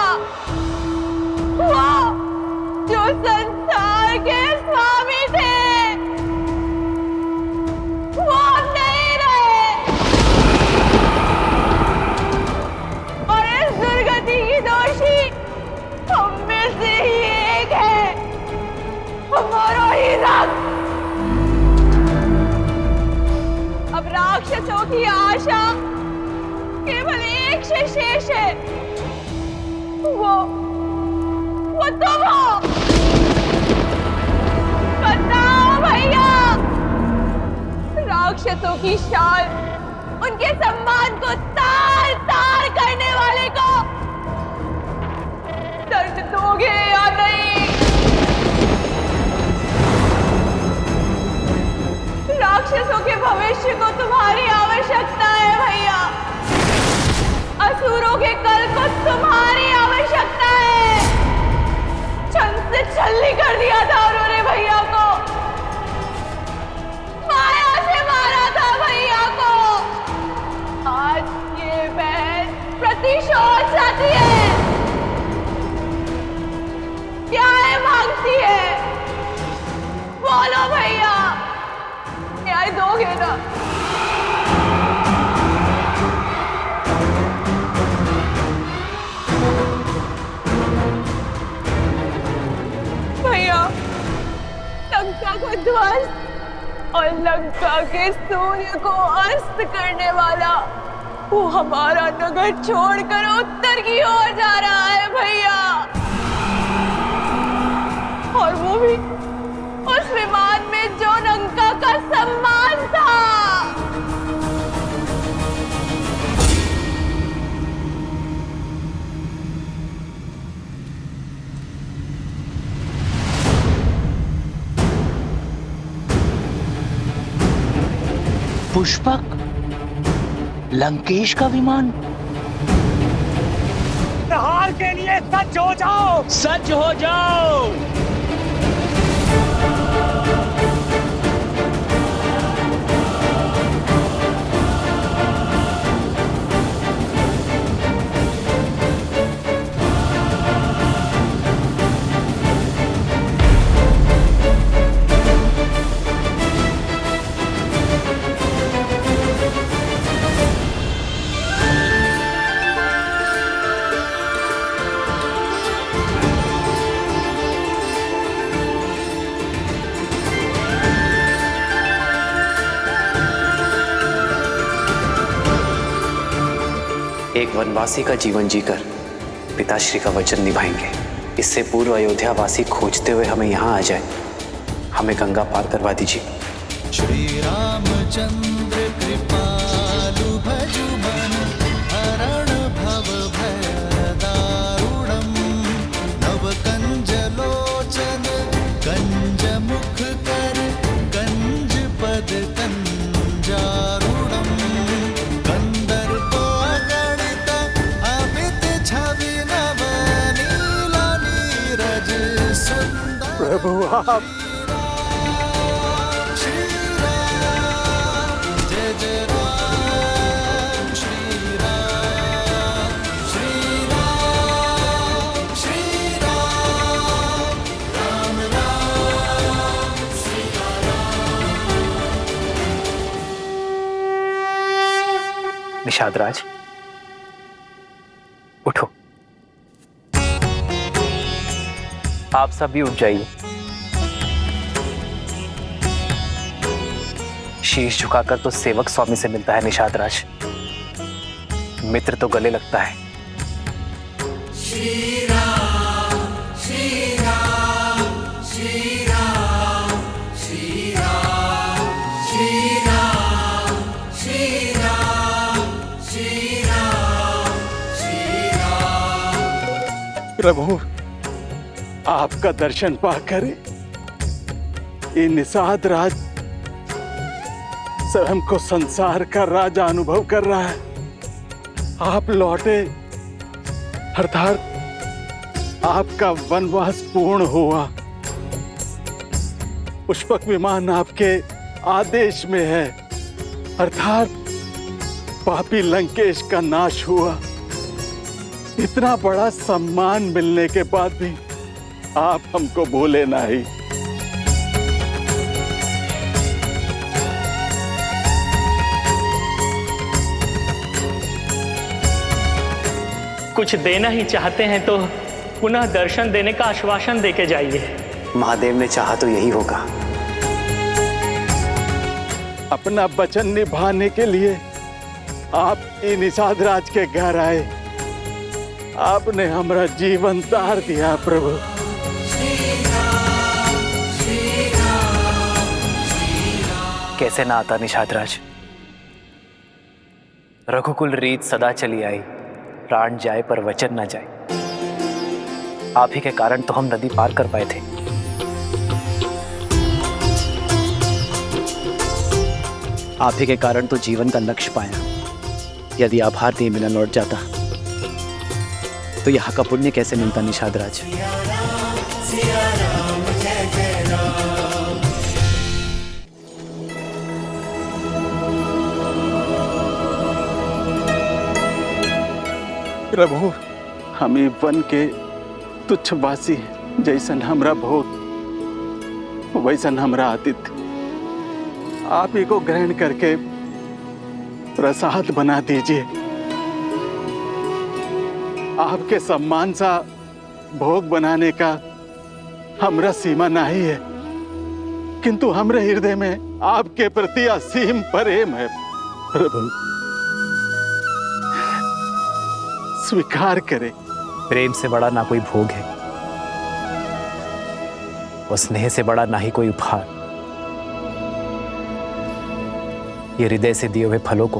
वो जो संसार के स्वामी थे, वो अब नहीं रहे। और इस दुर्गति की दोषी हम में से ही एक है, हमारा ही रक्त। अब राक्षसों की आशा केवल एक से शेष है, वो तुम हो। बताओ भैया, राक्षसों की शान उनके सम्मान को तार तार करने वाले को दर्द दोगे या नहीं? राक्षसों के भविष्य को तुम्हारी आवश्यकता है भैया, असुरों के कल को तुम्हारी आवश्यकता है। छल से छल्ली कर दिया था उन्होंने भैया को, माया से मारा था भैया को। आज ये बहन प्रतिशोध चाहती है, क्या है मांगती है? बोलो भैया, न्याय दोगे ना? भैया, लंका को ध्वस्त और लंका के सूर्य को अस्त करने वाला वो हमारा नगर छोड़कर उत्तर की ओर जा रहा है भैया। और वो भी उस विमान में जो लंका का सम्मान था। पुष्पक, लंकेश का विमान। प्रहार के लिए सज्ज हो जाओ, सज्ज हो जाओ। एक वनवासी का जीवन जीकर पिताश्री का वचन निभाएंगे। इससे पूर्व अयोध्या वासी खोजते हुए हमें यहाँ आ जाए। हमें गंगा पार करवा दीजिए। श्री रामचंद्र कृपालु भजु मन हरण भव भय दारुणम नव कंज लोचन कंज मुख कर कंज पद कंजारुणम कंदर्प अगणित अमित छवि नव नीला नीरज सुंदर। प्रभु आप निषाद राज, उठो। आप सब भी उठ जाइए। शीश झुकाकर तो सेवक स्वामी से मिलता है निषाद राज, मित्र तो गले लगता है। श्री राम श्री राम श्री राम श्री राम श्री राम श्री राम श्री राम श्री राम प्रभु, आपका दर्शन पाकर ये निषाद राज स्वयं को संसार का राजा अनुभव कर रहा है। आप लौटे अर्थात आपका वनवास पूर्ण हुआ। पुष्पक विमान आपके आदेश में है, अर्थात पापी लंकेश का नाश हुआ। इतना बड़ा सम्मान मिलने के बाद भी आप हमको भूले नहीं। कुछ देना ही चाहते हैं तो पुनः दर्शन देने का आश्वासन देके जाइए। महादेव ने चाहा तो यही होगा। अपना वचन निभाने के लिए आप निषाद राज के घर आए। आपने हमारा जीवन तार दिया प्रभु। कैसे ना आता निषाद राज। रघुकुल रीत सदा चली आई, प्राण जाए पर वचन ना जाए। आप ही के कारण तो हम नदी पार कर पाए थे। आप ही के कारण तो जीवन का लक्ष्य पाया। यदि आभार दिए बिना लौट जाता तो यहाँ का पुण्य कैसे मिलता निषाद राज। प्रभु, हमें वन के तुच्छ वासी जैसन हमरा भोग वैसन हमरा आतिथ्य आप ही को ग्रहण करके प्रसाद बना दीजिए। आपके सम्मान सा भोग बनाने का हमरा सीमा नहीं है, किंतु हमरे हृदय में आपके प्रति असीम प्रेम है। प्रभु, स्वीकार करें। प्रेम से बड़ा ना कोई भोग है और स्नेह से बड़ा ना ही कोई उपहार। ये हृदय से दिए हुए फलों को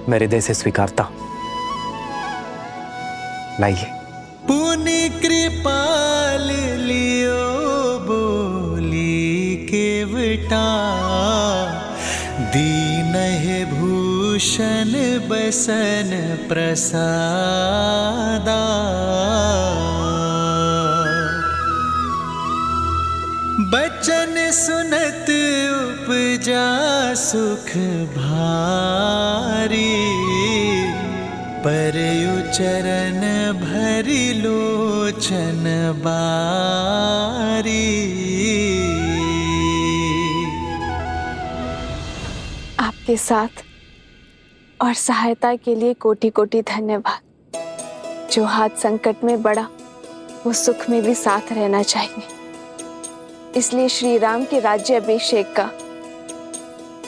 मैं हृदय से स्वीकारता हूं। लाइए। पुनि कृपाल लियो बोली केवटा, दीन है भूषण बसन प्रसादा। बचन सुनत उपजा सुख भारी, परयु चरण भरि लोचन बारी। आपके साथ और सहायता के लिए कोटि कोटि धन्यवाद। जो हाथ संकट में बढ़ा वो सुख में भी साथ रहना चाहिए। इसलिए श्री राम के राज्य अभिषेक का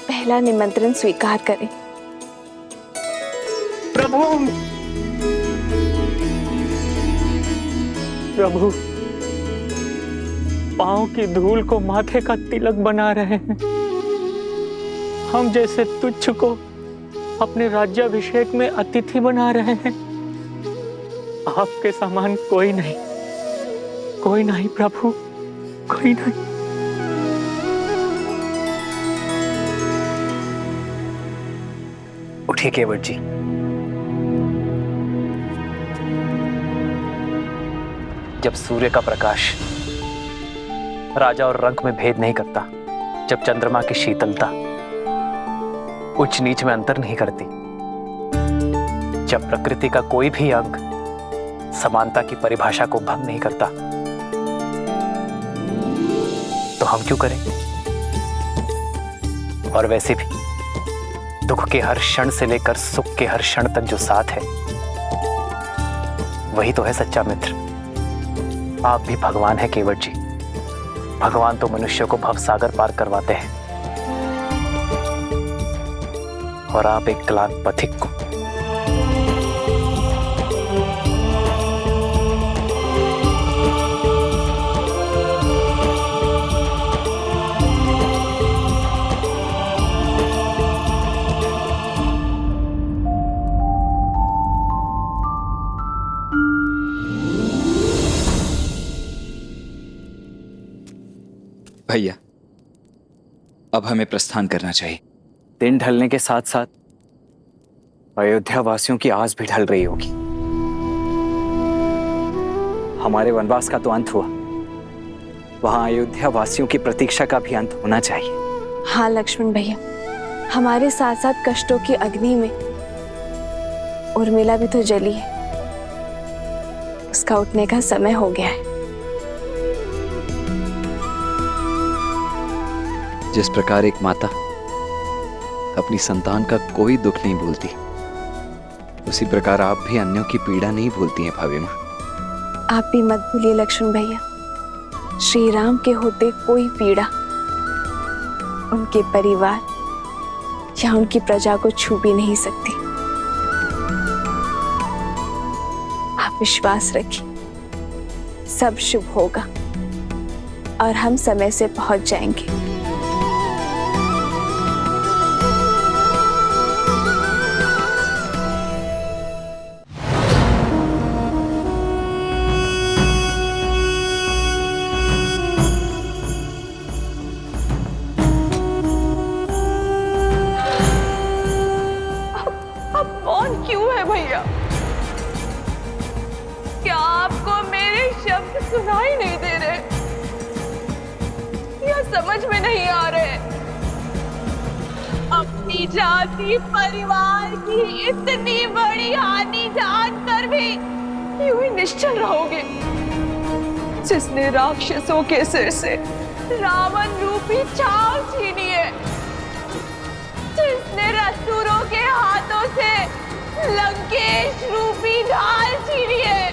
पहला निमंत्रण स्वीकार करें। प्रभु, प्रभु, पांव की धूल को माथे का तिलक बना रहे हैं। हम जैसे तुच्छ को अपने राज्याभिषेक में अतिथि बना रहे हैं। आपके समान कोई नहीं, कोई नहीं प्रभु, कोई नहीं। उठिए केवट जी। जब सूर्य का प्रकाश राजा और रंक में भेद नहीं करता, जब चंद्रमा की शीतलता उच्च नीच में अंतर नहीं करती, जब प्रकृति का कोई भी अंग समानता की परिभाषा को भंग नहीं करता, तो हम क्यों करें? और वैसे भी दुख के हर क्षण से लेकर सुख के हर क्षण तक जो साथ है वही तो है सच्चा मित्र। आप भी भगवान है केवट जी। भगवान तो मनुष्य को भवसागर पार करवाते हैं और आप एक क्लांत पथिक को। भैया, अब हमें प्रस्थान करना चाहिए। दिन ढलने के साथ साथ अयोध्या वासियों की आस भी ढल रही होगी। हमारे वनवास का तो अंत हुआ, वहां अयोध्या वासियों की प्रतीक्षा का भी अंत होना चाहिए। हाँ लक्ष्मण भैया, हमारे साथ साथ कष्टों की अग्नि में उर्मिला भी तो जली है। उसका उठने का समय हो गया है। जिस प्रकार एक माता अपनी संतान का कोई दुख नहीं भूलती, उसी प्रकार आप भी अन्यों की पीड़ा नहीं भूलती हैं भाभी माँ। आप भी मत भूलिए लक्ष्मण भैया, श्री राम के होते कोई पीड़ा उनके परिवार या उनकी प्रजा को छू भी नहीं सकती। आप विश्वास रखिए, सब शुभ होगा और हम समय से पहुंच जाएंगे। क्या आपको मेरे शब्द सुनाई नहीं दे रहे या समझ में नहीं आ रहे? अपनी जाति परिवार की इतनी बड़ी हानि जानकर भी यूं ही निश्चल रहोगे? जिसने राक्षसों के सिर से रावण रूपी छाव छीनी है, जिसने असुरों के हाथों से लंकेश रूपी ढाल छीनी है,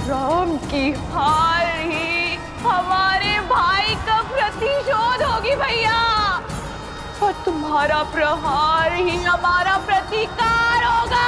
राम की हार ही हमारे भाई का प्रतिशोध होगी भैया, और तुम्हारा प्रहार ही हमारा प्रतिकार होगा।